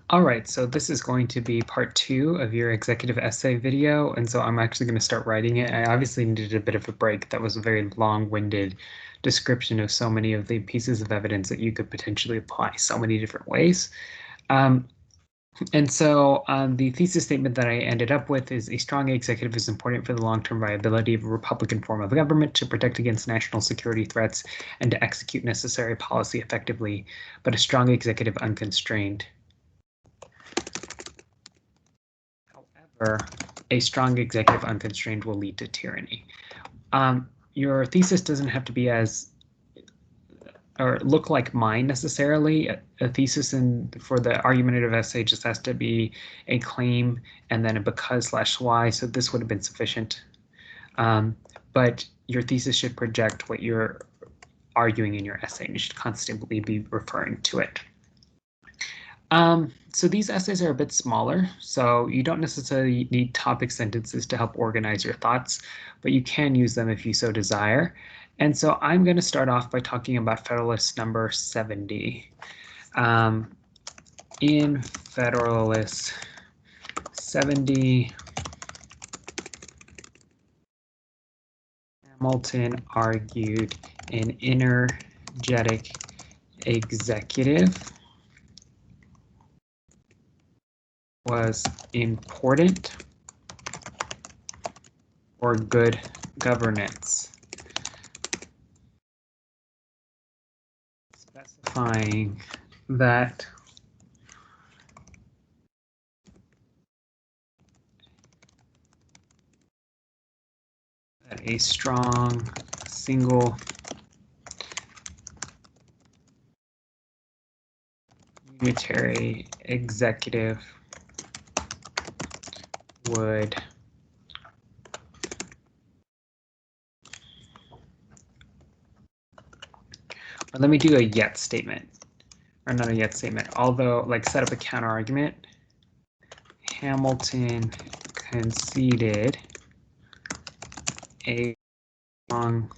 All right, so this is going to be part 2 of your executive essay video, and so I'm actually going to start writing it. I obviously needed a bit of a break. That was a very long-winded description of so many of the pieces of evidence that you could potentially apply so many different ways. And so the thesis statement that I ended up with is a strong executive is important for the long-term viability of a Republican form of government to protect against national security threats and to execute necessary policy effectively, but a strong executive unconstrained. However, a strong executive unconstrained will lead to tyranny. Your thesis doesn't have to be as or look like mine necessarily. A thesis for the argumentative essay just has to be a claim and then a because/why. So this would have been sufficient. But your thesis should project what you're arguing in your essay, and you should constantly be referring to it. So these essays are a bit smaller, so you don't necessarily need topic sentences to help organize your thoughts, but you can use them if you so desire. And so I'm going to start off by talking about Federalist number 70. In Federalist 70, Hamilton argued an energetic executive was important for good governance, specifying that a strong single unitary executive would let me do a yet statement, or not a yet statement, although like set up a counter argument. Hamilton conceded a strong,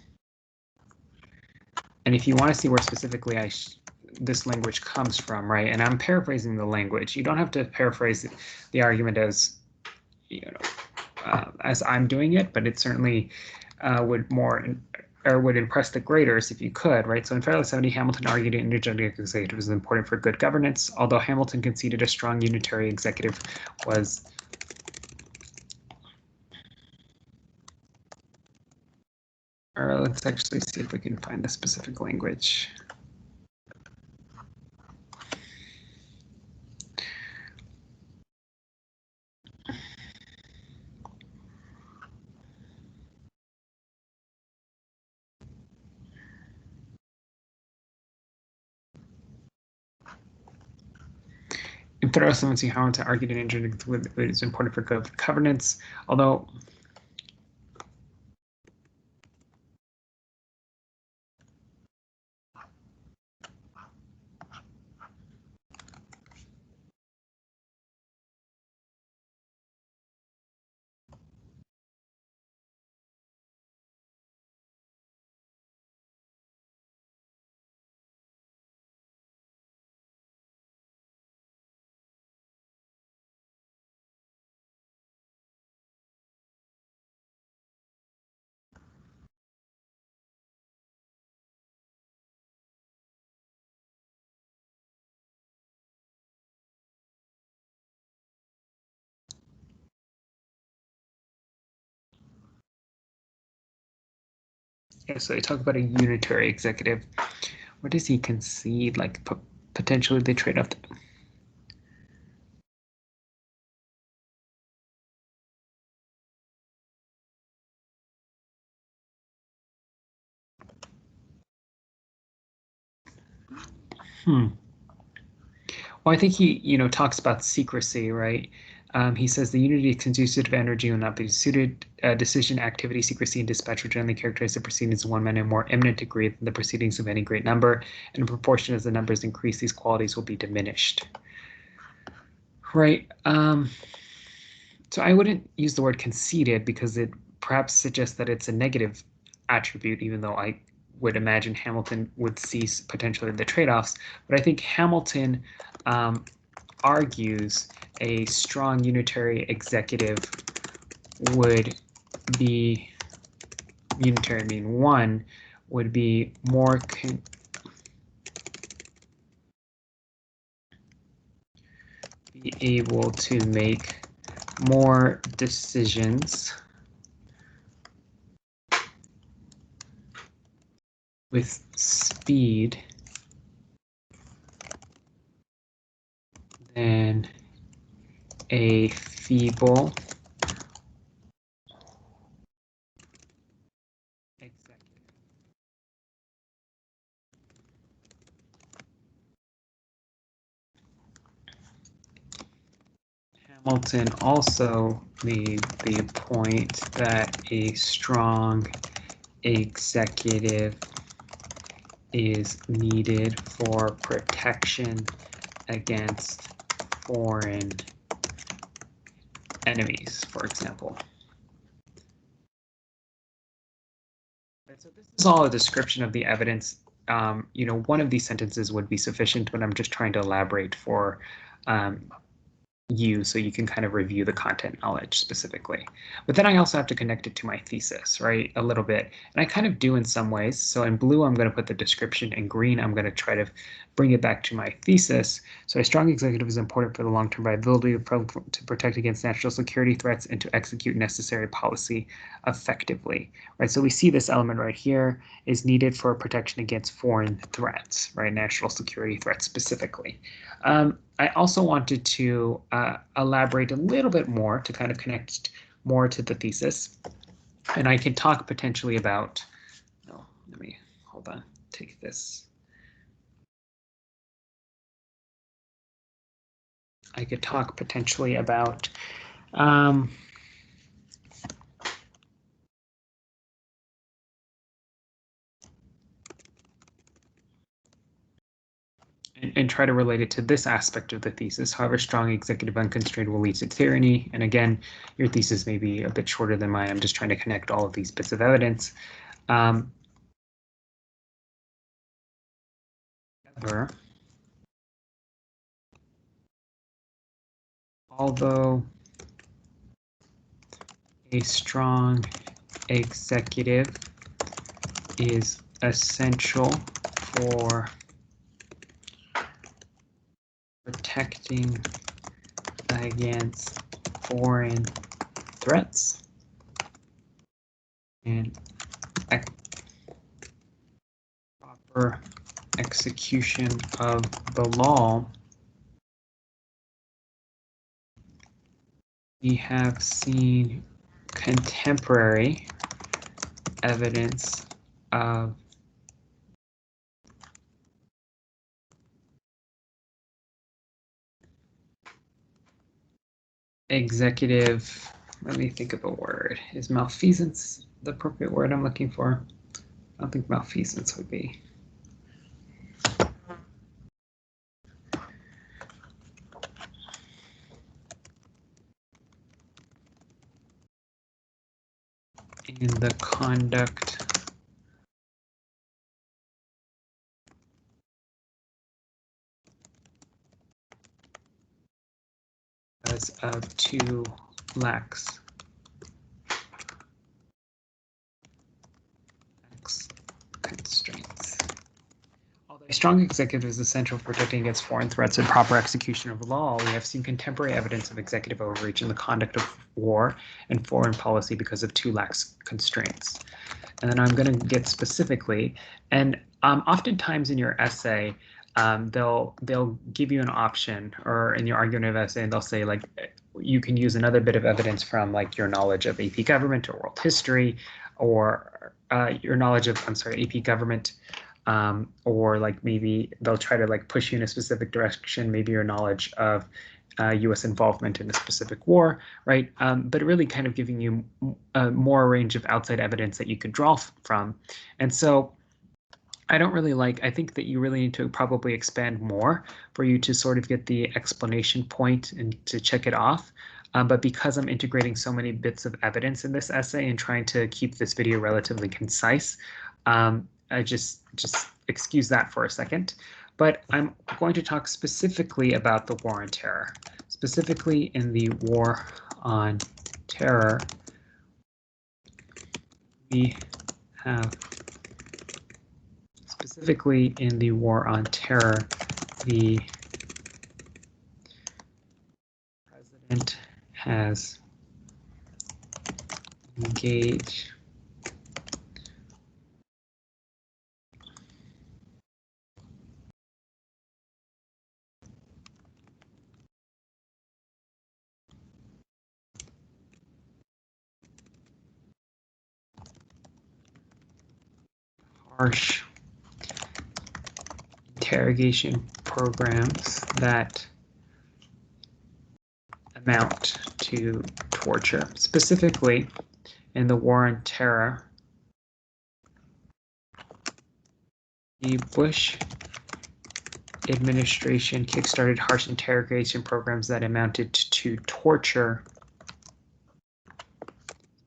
and if you want to see where specifically this language comes from, right? And I'm paraphrasing the language. You don't have to paraphrase the argument as as I'm doing it, but it certainly would impress the graders if you could, right? So in Federalist 70, Hamilton argued an energetic executive was important for good governance, although Hamilton conceded a strong unitary executive was let's actually see if we can find the specific language. In Federalist 70, Hamilton argued an energetic executive was important for good governance, although so they talk about a unitary executive. What does he concede? Like potentially they trade off. Well, I think he, talks about secrecy, right? He says the unity conducive of energy will not be suited. Decision, activity, secrecy, and dispatch will generally characterize the proceedings of one man in a more eminent degree than the proceedings of any great number. And in proportion as the numbers increase, these qualities will be diminished. Right. So I wouldn't use the word conceded because it perhaps suggests that it's a negative attribute, even though I would imagine Hamilton would see potentially the trade-offs. But I think Hamilton argues a strong unitary executive would be, unitary mean one, would be more be able to make more decisions with speed than a feeble executive. Hamilton also made the point that a strong executive is needed for protection against foreign enemies, for example. So this is all a description of the evidence. You know, one of these sentences would be sufficient, but I'm just trying to elaborate for you so you can kind of review the content knowledge specifically. But then I also have to connect it to my thesis, right, a little bit. And I kind of do in some ways. So in blue, I'm going to put the description. In green, I'm going to try to bring it back to my thesis. So a strong executive is important for the long-term viability to protect against national security threats and to execute necessary policy effectively, right? So we see this element right here is needed for protection against foreign threats, right? National security threats specifically. I also wanted to elaborate a little bit more to kind of connect more to the thesis. And I can talk potentially about, no, let me, hold on, take this. I could talk potentially about and try to relate it to this aspect of the thesis. However, strong executive unconstrained will lead to tyranny. And again, your thesis may be a bit shorter than mine. I'm just trying to connect all of these bits of evidence. Although a strong executive is essential for protecting against foreign threats and proper execution of the law, we have seen contemporary evidence of executive, let me think of a word. Is malfeasance the appropriate word I'm looking for? I don't think malfeasance would be. In the conduct as of two lax constraints. Although a strong executive is essential for protecting against foreign threats and proper execution of the law, we have seen contemporary evidence of executive overreach in the conduct of war and foreign policy because of two lax constraints. And then I'm going to get specifically, and oftentimes in your essay, they'll give you an option, or in your argument of essay, and they'll say like you can use another bit of evidence from like your knowledge of AP government or world history, or your knowledge of AP government, or like maybe they'll try to like push you in a specific direction, maybe your knowledge of U.S. involvement in a specific war, right? But really kind of giving you more range of outside evidence that you could draw from. And so I don't really like, I think that you really need to probably expand more for you to sort of get the explanation point and to check it off. But because I'm integrating so many bits of evidence in this essay and trying to keep this video relatively concise, I just excuse that for a second. but I'm going to talk specifically about the War on Terror. Specifically in the War on Terror, we have specifically in the War on Terror, the president has engaged harsh interrogation programs that amount to torture. Specifically, in the War on Terror, the Bush administration kickstarted harsh interrogation programs that amounted to torture.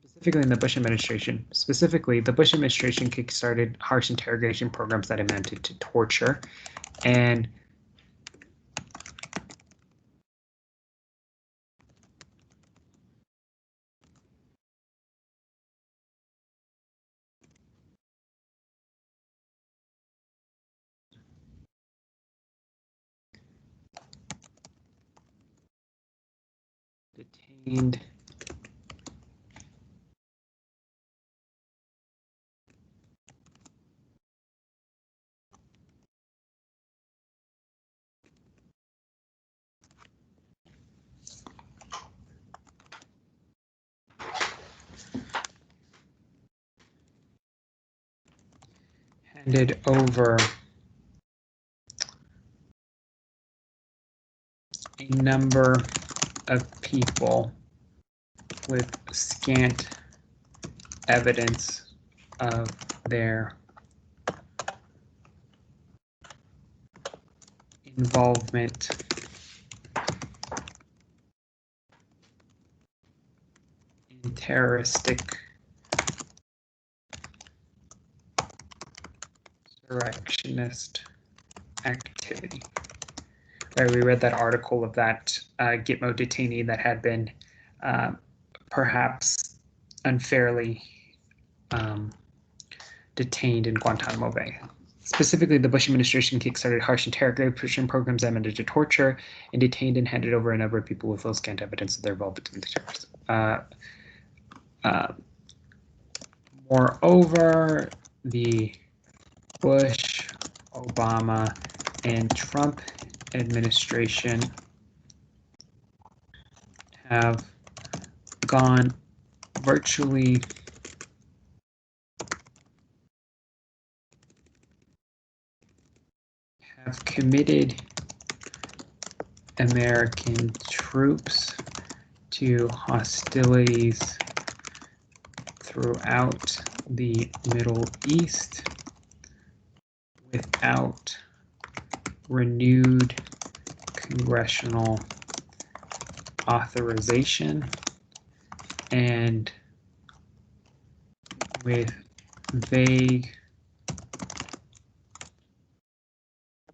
Specifically in the Bush administration, the Bush administration kickstarted harsh interrogation programs that amounted to torture, and detained handed over a number of people with scant evidence of their involvement in terroristic insurrectionist activity. Right, we read that article of that Gitmo detainee that had been perhaps unfairly detained in Guantanamo Bay. Specifically, the Bush administration kickstarted harsh interrogation programs that amounted to torture and detained and handed over a number of people with little scant evidence of their involvement in the terrorism. Moreover, the Bush, Obama, and Trump administration have gone virtually have committed American troops to hostilities throughout the Middle East without renewed congressional authorization and with vague.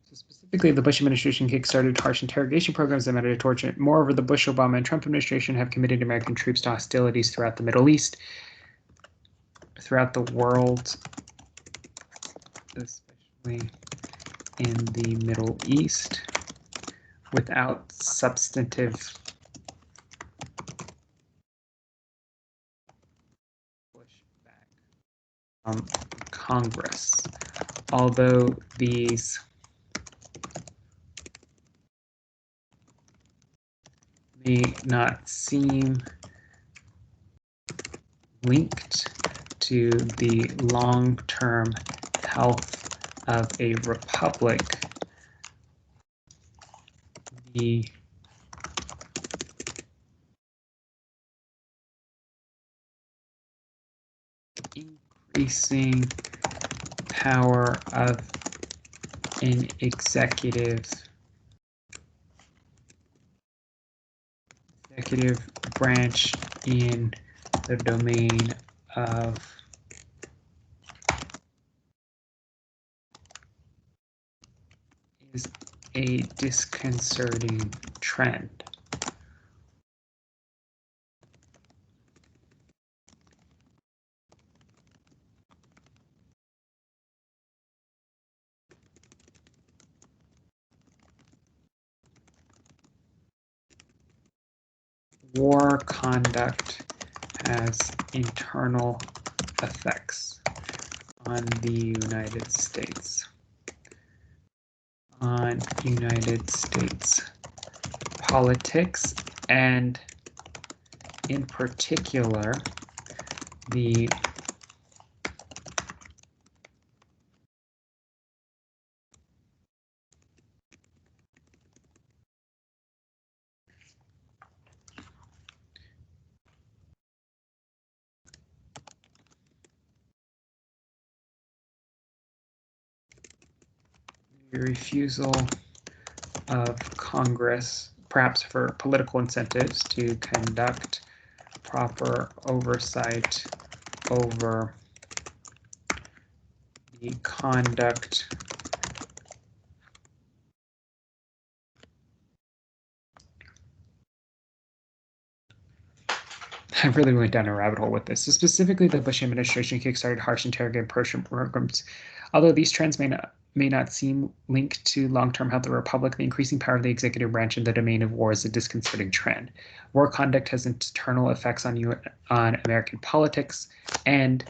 So specifically, the Bush administration kickstarted harsh interrogation programs that amounted to torture. Moreover, the Bush, Obama, and Trump administration have committed American troops to hostilities throughout the Middle East, throughout the world, especially in the Middle East, without substantive pushback from Congress. Although these may not seem linked to the long-term health of a republic, the increasing power of an executive branch in the domain of is a disconcerting trend. War conduct has internal effects on the United States. On United States politics, and in particular, the refusal of Congress, perhaps for political incentives, to conduct proper oversight over the conduct I really went down a rabbit hole with this. So specifically, the Bush administration kickstarted harsh interrogation programs. Although these trends may not seem linked to long-term health of the republic, the increasing power of the executive branch in the domain of war is a disconcerting trend. War conduct has internal effects on American politics, and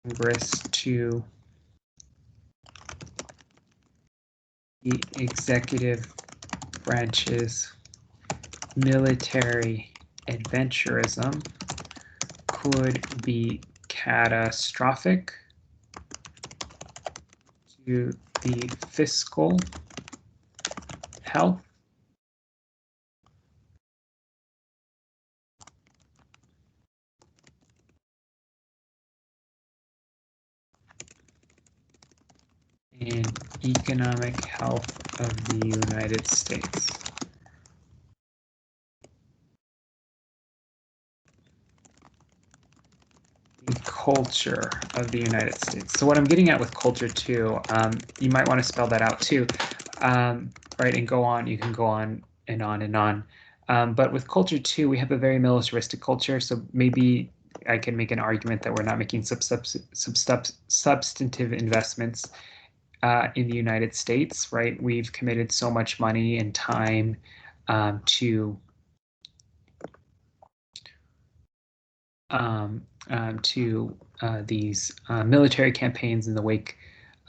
Congress to the executive branch's military adventurism could be catastrophic to the fiscal health and economic health of the United States. The culture of the United States. So what I'm getting at with culture too, you might want to spell that out too, right? And go on, you can go on and on and on. But with culture too, we have a very militaristic culture. So maybe I can make an argument that we're not making substantive investments in the United States, right? We've committed so much money and time to these military campaigns in the wake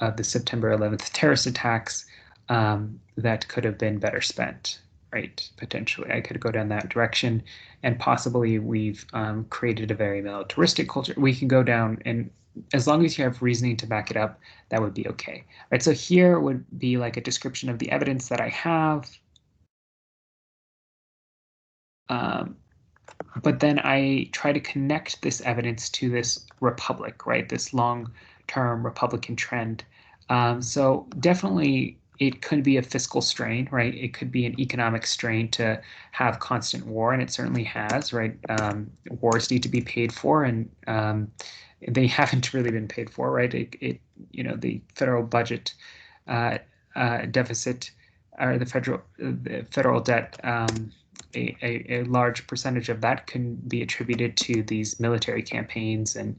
of the September 11th terrorist attacks that could have been better spent, right? Potentially, I could go down that direction, and possibly we've created a very militaristic culture. We can go down, and as long as you have reasoning to back it up, that would be okay, right? So here would be like a description of the evidence that I have. But then I try to connect this evidence to this republic, right? This long-term Republican trend. So definitely it could be a fiscal strain, right? It could be an economic strain to have constant war, and it certainly has, right? Wars need to be paid for, and they haven't really been paid for, right? The federal budget deficit, or the federal debt. A large percentage of that can be attributed to these military campaigns and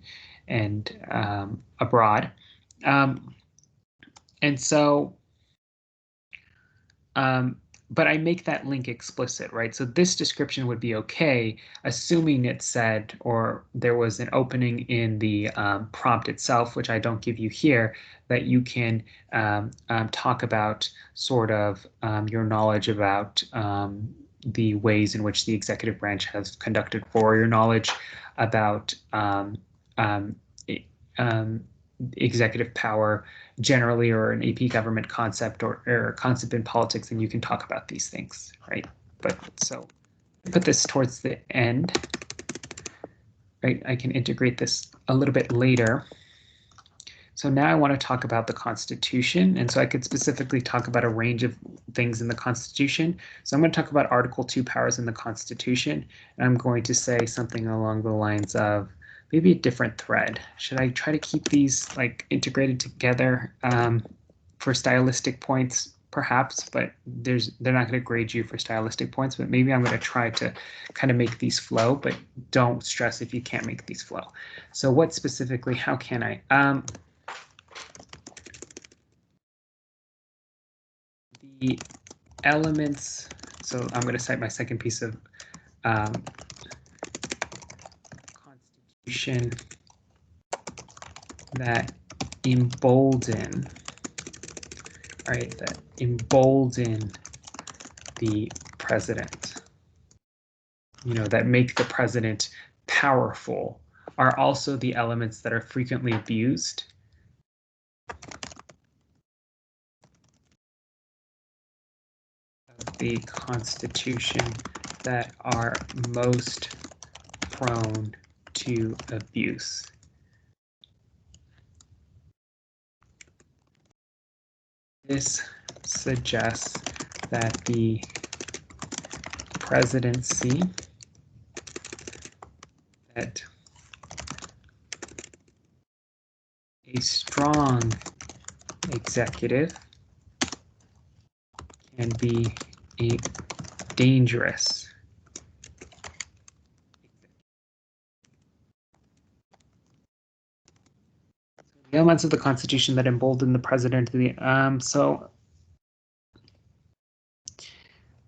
abroad, and so. But I make that link explicit, right? So this description would be okay, assuming it said, or there was an opening in the prompt itself, which I don't give you here, that you can talk about sort of your knowledge about the ways in which the executive branch has conducted war, your knowledge about executive power generally, or an AP government concept, or concept in politics, and you can talk about these things, right? But so put this towards the end, right? I can integrate this a little bit later. So now I want to talk about the Constitution, and so I could specifically talk about a range of things in the Constitution. So I'm going to talk about Article 2 powers in the Constitution, and I'm going to say something along the lines of maybe a different thread. Should I try to keep these like integrated together for stylistic points? Perhaps, but they're not going to grade you for stylistic points, but maybe I'm going to try to kind of make these flow, but don't stress if you can't make these flow. So what specifically, how can I? The elements, so I'm going to cite my second piece of Constitution that embolden, right, that embolden the president, you know, that make the president powerful, are also the elements that are frequently abused of the Constitution that are most prone to abuse. This suggests that the presidency, that a strong executive can be a dangerous the elements of the Constitution that embolden the president.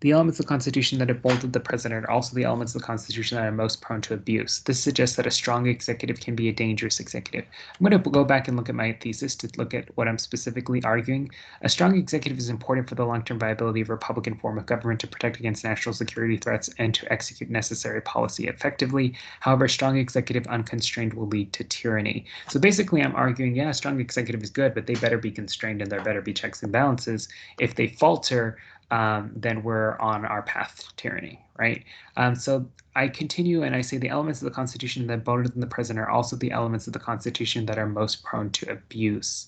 The elements of the Constitution that embolden the president are also the elements of the Constitution that are most prone to abuse. This suggests that a strong executive can be a dangerous executive. I'm going to go back and look at my thesis to look at what I'm specifically arguing. A strong executive is important for the long-term viability of a Republican form of government to protect against national security threats and to execute necessary policy effectively. However, a strong executive unconstrained will lead to tyranny. So basically, I'm arguing, yeah, a strong executive is good, but they better be constrained and there better be checks and balances. If they falter, then we're on our path to tyranny, right? So I continue and I say the elements of the Constitution that embolden the president are also the elements of the Constitution that are most prone to abuse.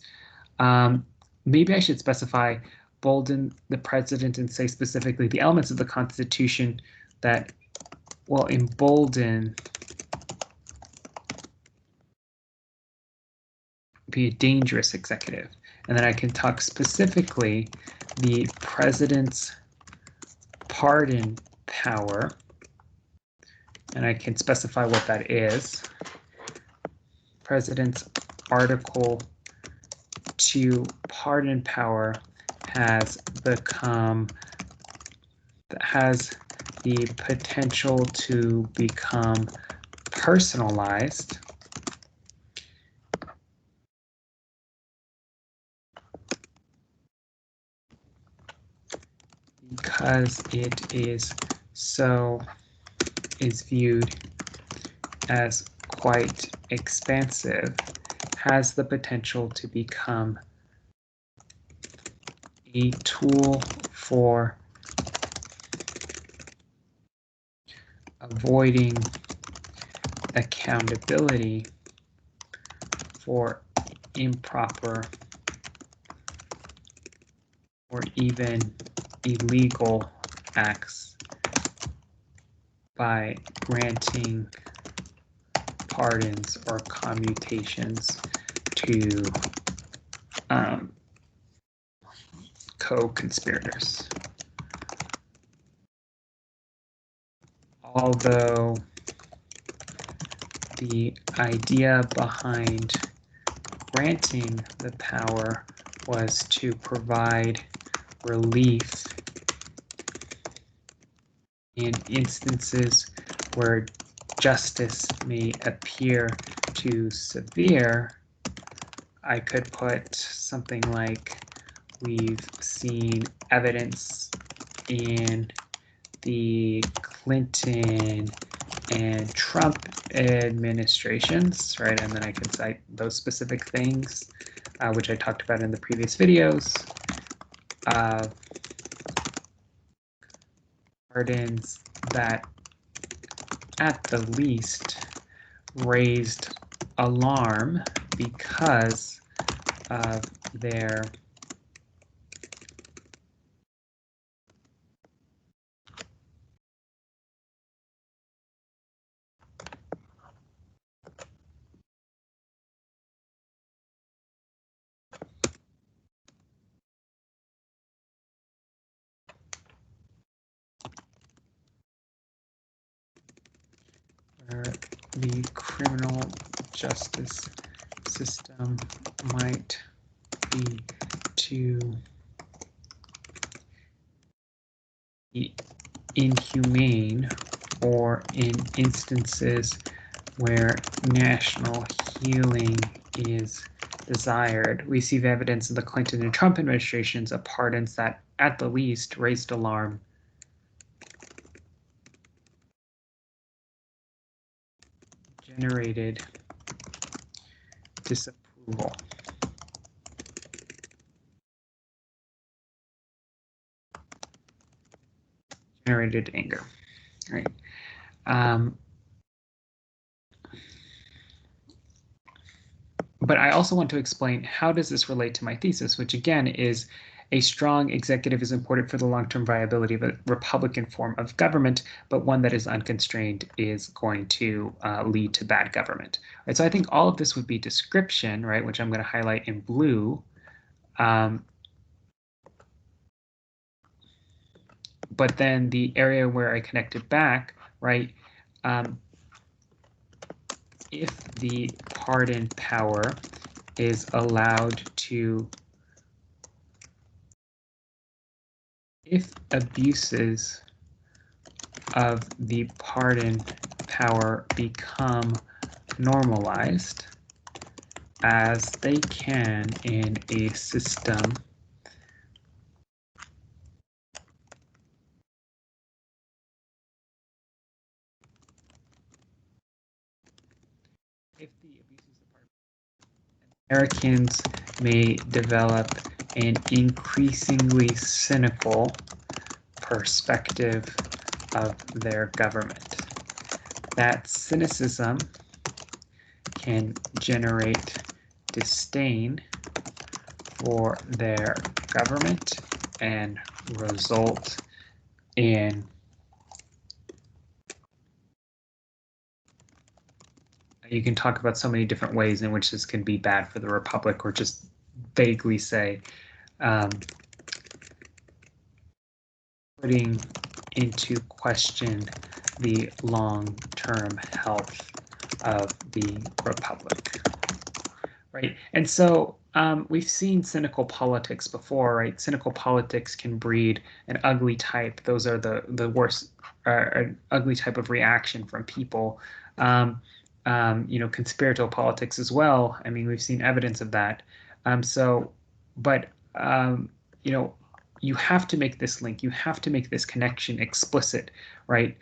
Maybe I should specify bolden the president and say specifically the elements of the Constitution that will embolden be a dangerous executive. And then I can talk specifically the president's pardon power, and I can specify what that is. President's Article 2 pardon power has the potential to become personalized because it is viewed as quite expansive, has the potential to become a tool for avoiding accountability for improper or even illegal acts by granting pardons or commutations to co-conspirators. Although the idea behind granting the power was to provide relief in instances where justice may appear too severe, I could put something like, we've seen evidence in the Clinton and Trump administrations, right? And then I could cite those specific things, which I talked about in the previous videos. Pardons that at the least raised alarm because of their where the criminal justice system might be too inhumane, or in instances where national healing is desired. We see the evidence in the Clinton and Trump administrations of pardons that, at the least, raised alarm. Generated disapproval. Generated anger. Right. But I also want to explain, how does this relate to my thesis, which again is a strong executive is important for the long-term viability of a Republican form of government, but one that is unconstrained is going to lead to bad government. Right, so I think all of this would be description, right, which I'm going to highlight in blue. But then the area where I connected back, right, if the pardon power is allowed to, if abuses of the pardon power become normalized, as they can in a system if the abuses of pardon, Americans may develop an increasingly cynical perspective of their government. That cynicism can generate disdain for their government and result in you can talk about so many different ways in which this can be bad for the Republic, or just vaguely say putting into question the long-term health of the Republic. Right, and so we've seen cynical politics before, right? Cynical politics can breed an ugly type. Those are the worst, an ugly type of reaction from people. You know, conspiratorial politics as well. I mean, we've seen evidence of that. But you know, you have to make this link. You have to make this connection explicit, right,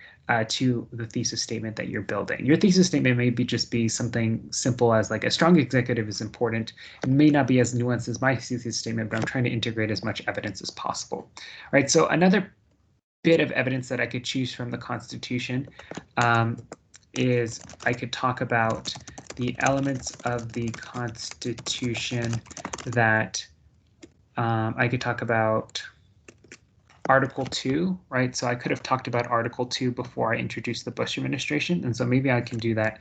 to the thesis statement that you're building. Your thesis statement may just be something simple as like a strong executive is important. It may not be as nuanced as my thesis statement, but I'm trying to integrate as much evidence as possible. Right. So another bit of evidence that I could choose from the Constitution is I could talk about the elements of the Constitution that I could talk about Article 2, right? So I could have talked about Article 2 before I introduced the Bush administration. And so maybe I can do that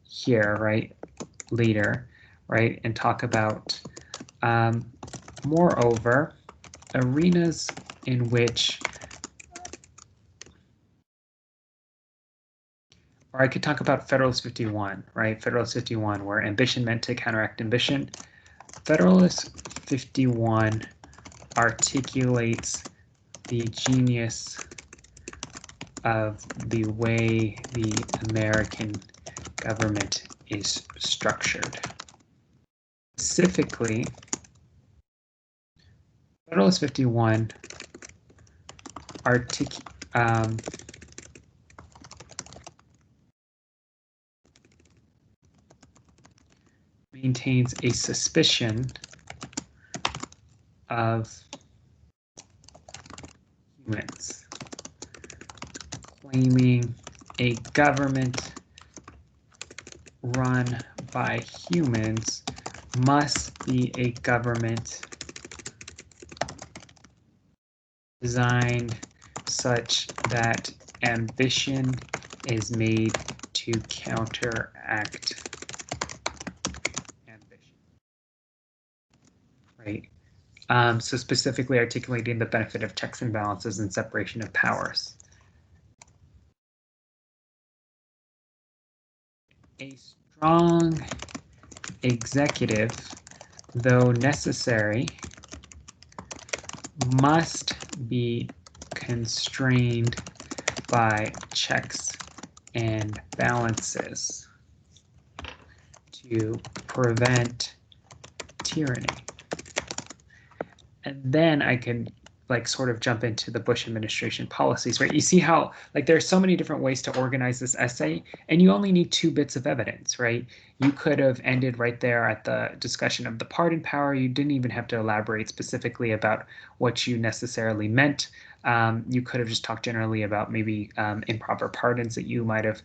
here, right, later, right, and talk about, moreover, arenas in which, or I could talk about Federalist 51, right? Federalist 51, where ambition meant to counteract ambition. Federalist 51 articulates the genius of the way the American government is structured. Specifically, Federalist 51 maintains a suspicion of humans, claiming a government run by humans must be a government designed such that ambition is made to counteract ambition. Right. So specifically articulating the benefit of checks and balances and separation of powers. A strong executive, though necessary, must be constrained by checks and balances to prevent tyranny. And then I can like sort of jump into the Bush administration policies, right? You see how like there's so many different ways to organize this essay, and you only need 2 bits of evidence, right? You could have ended right there at the discussion of the pardon power. You didn't even have to elaborate specifically about what you necessarily meant. You could have just talked generally about maybe improper pardons that you might have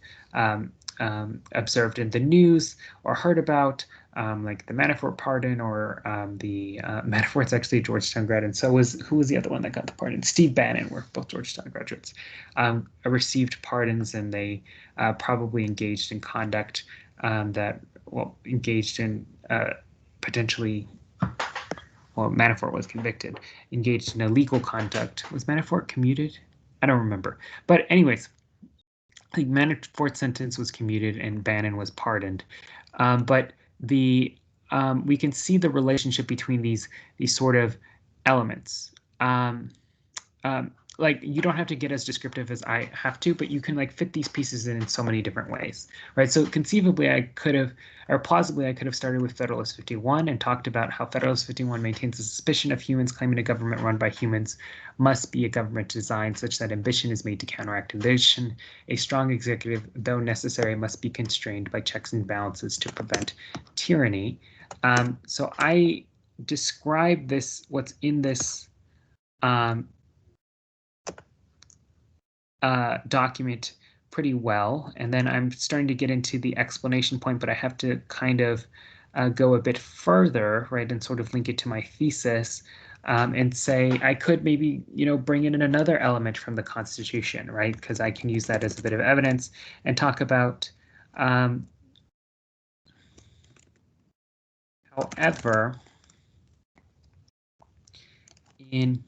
observed in the news or heard about. Like the Manafort pardon, or the Manafort's actually a Georgetown grad, and so who was the other one that got the pardon? Steve Bannon, were both Georgetown graduates, received pardons, and they probably engaged in conduct engaged in potentially. Well, Manafort was convicted, engaged in illegal conduct. Was Manafort commuted? I don't remember. But anyways, I think Manafort's sentence was commuted and Bannon was pardoned. But we can see the relationship between these sort of elements. Like you don't have to get as descriptive as I have to, but you can like fit these pieces in so many different ways, right? So conceivably I could have, or plausibly I could have started with Federalist 51 and talked about how Federalist 51 maintains the suspicion of humans claiming a government run by humans must be a government designed such that ambition is made to counteract ambition. A strong executive, though necessary, must be constrained by checks and balances to prevent tyranny. So I describe this, what's in this document pretty well, and then I'm starting to get into the explanation point, but I have to kind of go a bit further, right, and sort of link it to my thesis, and say I could maybe, bring in another element from the Constitution, right, because I can use that as a bit of evidence and talk about however, even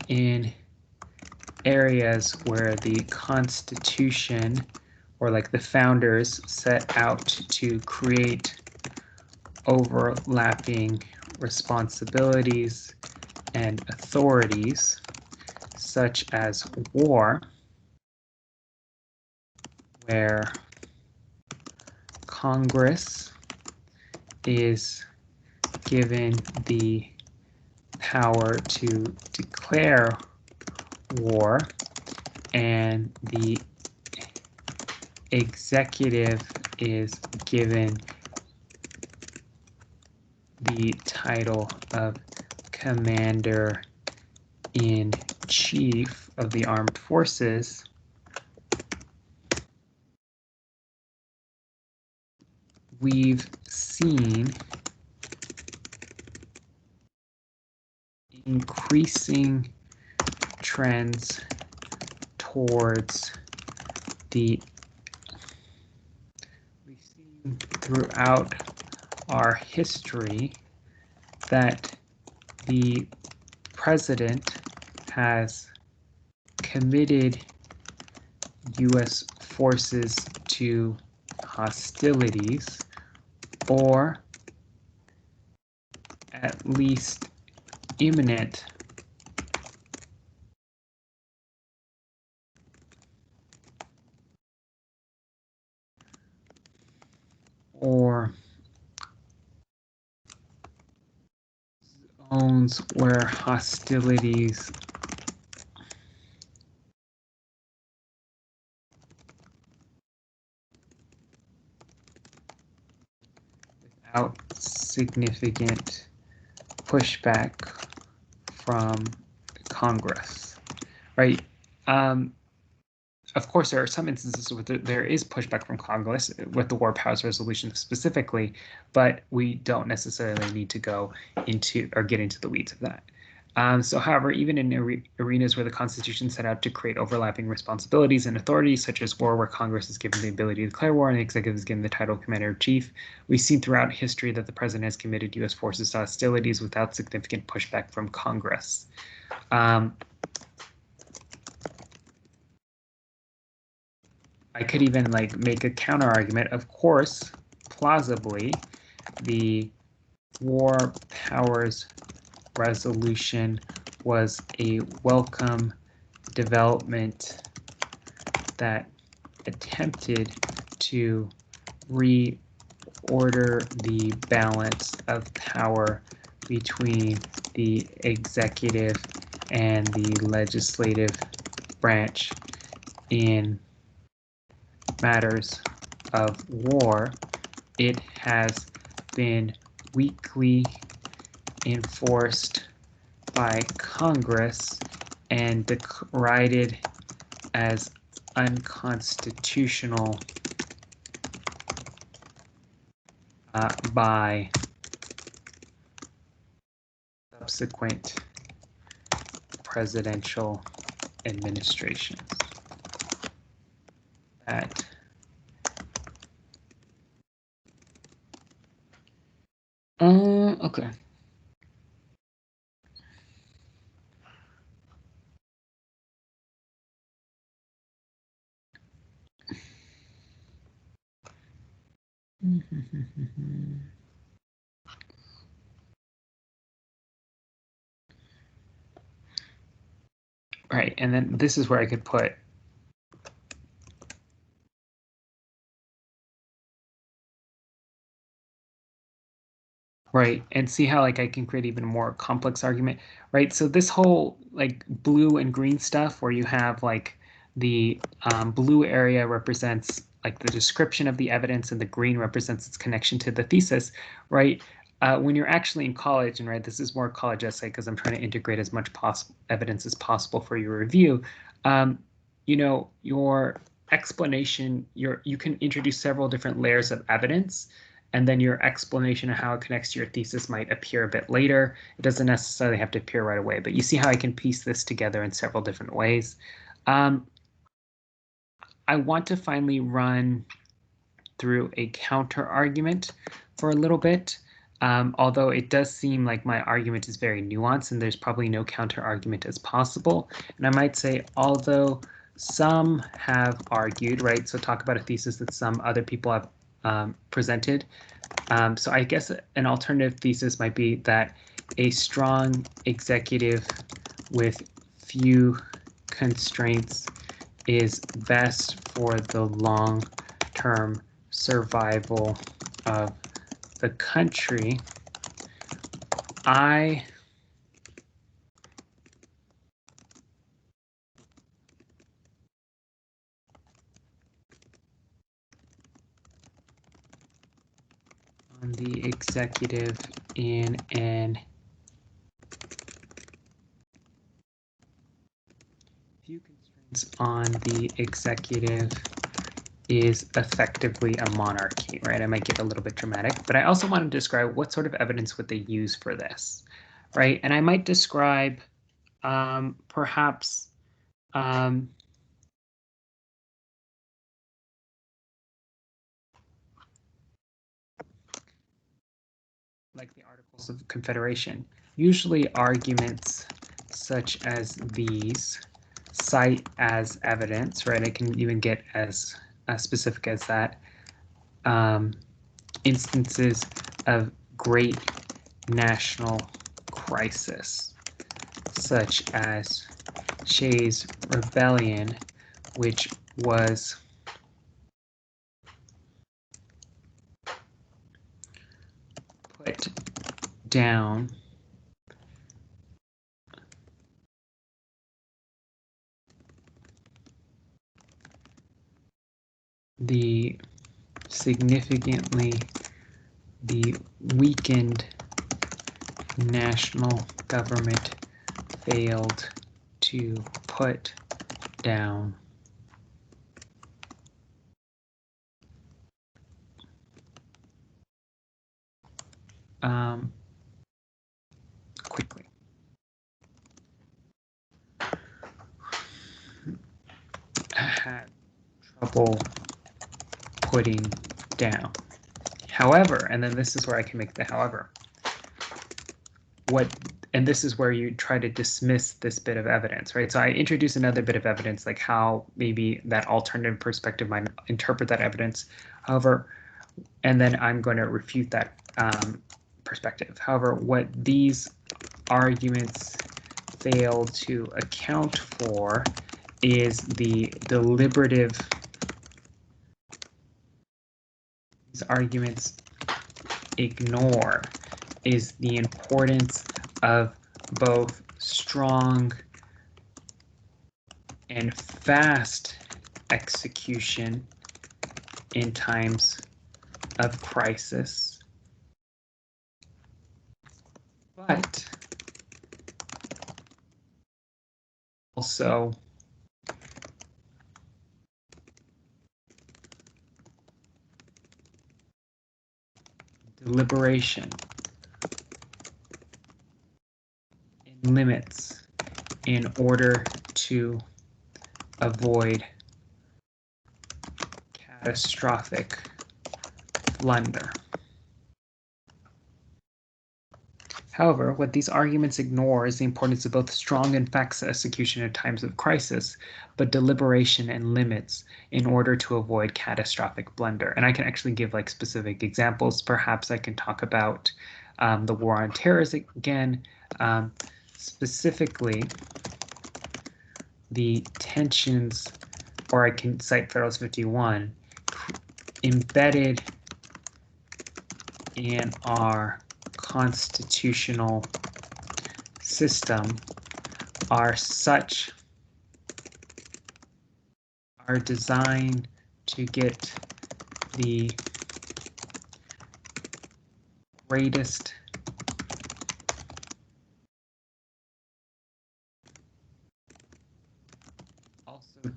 in areas where the Constitution or like the founders set out to create overlapping responsibilities and authorities, such as war, where Congress is given the power to declare war and the executive is given the title of Commander-in-Chief of the Armed Forces, we've seen increasing trends towards we've seen throughout our history that the president has committed U.S. forces to hostilities, or at least imminent or zones where hostilities without significant pushback from Congress, right? Of course, there are some instances where there is pushback from Congress with the War Powers Resolution specifically, but we don't necessarily need to go into or get into the weeds of that. So, however, even in arenas where the Constitution set out to create overlapping responsibilities and authorities, such as war, where Congress is given the ability to declare war and the executive is given the title of Commander-in-Chief, we've seen throughout history that the president has committed U.S. forces to hostilities without significant pushback from Congress. I could even like make a counter argument. Of course, plausibly, the War Powers Resolution was a welcome development that attempted to reorder the balance of power between the executive and the legislative branch in matters of war. It has been weakly enforced by Congress and derided as unconstitutional by subsequent presidential administrations. That okay. Right, and then this is where I could put right, and see how like I can create even more complex argument, right? So this whole like blue and green stuff where you have like the blue area represents like the description of the evidence and the green represents its connection to the thesis, right? When you're actually in college, and right, this is more college essay because I'm trying to integrate as much evidence as possible for your review. You know, your explanation, you can introduce several different layers of evidence, and then your explanation of how it connects to your thesis might appear a bit later. It doesn't necessarily have to appear right away, but you see how I can piece this together in several different ways. I want to finally run through a counter argument for a little bit, although it does seem like my argument is very nuanced and there's probably no counter argument as possible. And I might say, although some have argued, right? So talk about a thesis that some other people have presented. So I guess an alternative thesis might be that a strong executive with few constraints is best for the long-term survival of the country. On the executive in an few constraints on the executive is effectively a monarchy, right? I might get a little bit dramatic, but I also want to describe what sort of evidence would they use for this, right? And I might describe perhaps like the Articles of Confederation. Usually arguments such as these cite as evidence, right? I can even get as specific as that. Instances of great national crisis, such as Shays' Rebellion, which was put down significantly the weakened national government failed to put down quickly. Had trouble putting down. However, and then this is where I can make the however. and this is where you try to dismiss this bit of evidence, right? So I introduce another bit of evidence, like how maybe that alternative perspective might interpret that evidence. However, and then I'm going to refute that perspective. However, what these arguments fail to account for is the deliberative. These arguments ignore is the importance of both strong and fast execution in times of crisis, but also deliberation and limits in order to avoid catastrophic blunder. However, what these arguments ignore is the importance of both strong and fast execution in times of crisis, but deliberation and limits in order to avoid catastrophic blunder. And I can actually give like specific examples. Perhaps I can talk about the war on terrorism again, specifically the tensions, or I can cite Federalist 51, embedded in our constitutional system are designed to get the greatest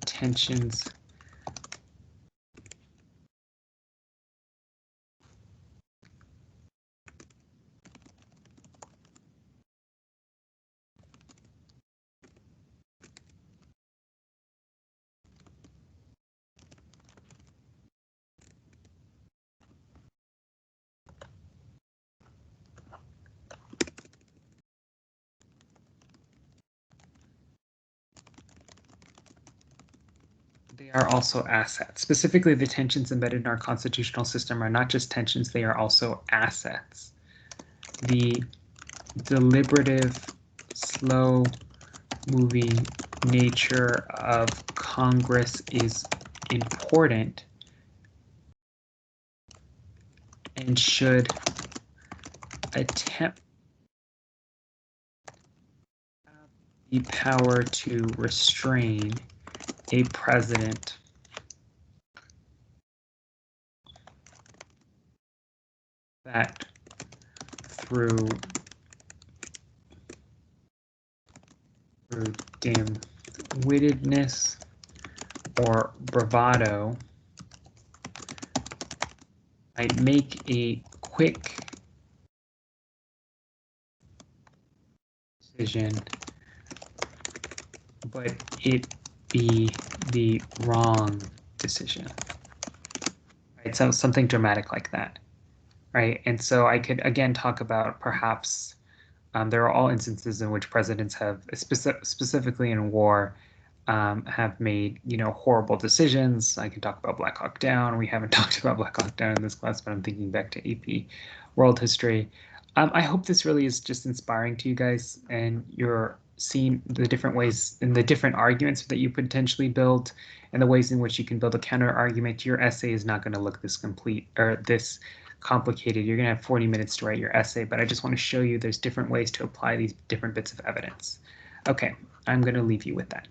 tensions they are also assets. Specifically, the tensions embedded in our constitutional system are not just tensions, they are also assets. The deliberative, slow-moving nature of Congress is important and should attempt the power to restrain a president that through dim-wittedness or bravado might make a quick decision, but it be the wrong decision, right? So something dramatic like that, right? And so I could again talk about perhaps there are all instances in which presidents have, specifically in war, have made horrible decisions. I can talk about Black Hawk Down. We haven't talked about Black Hawk Down in this class, but I'm thinking back to AP World History. I hope this really is just inspiring to you guys, and you're seeing the different ways and the different arguments that you potentially build, and the ways in which you can build a counter argument. Your essay is not going to look this complete or this complicated. You're going to have 40 minutes to write your essay, but I just want to show you there's different ways to apply these different bits of evidence. Okay, I'm going to leave you with that.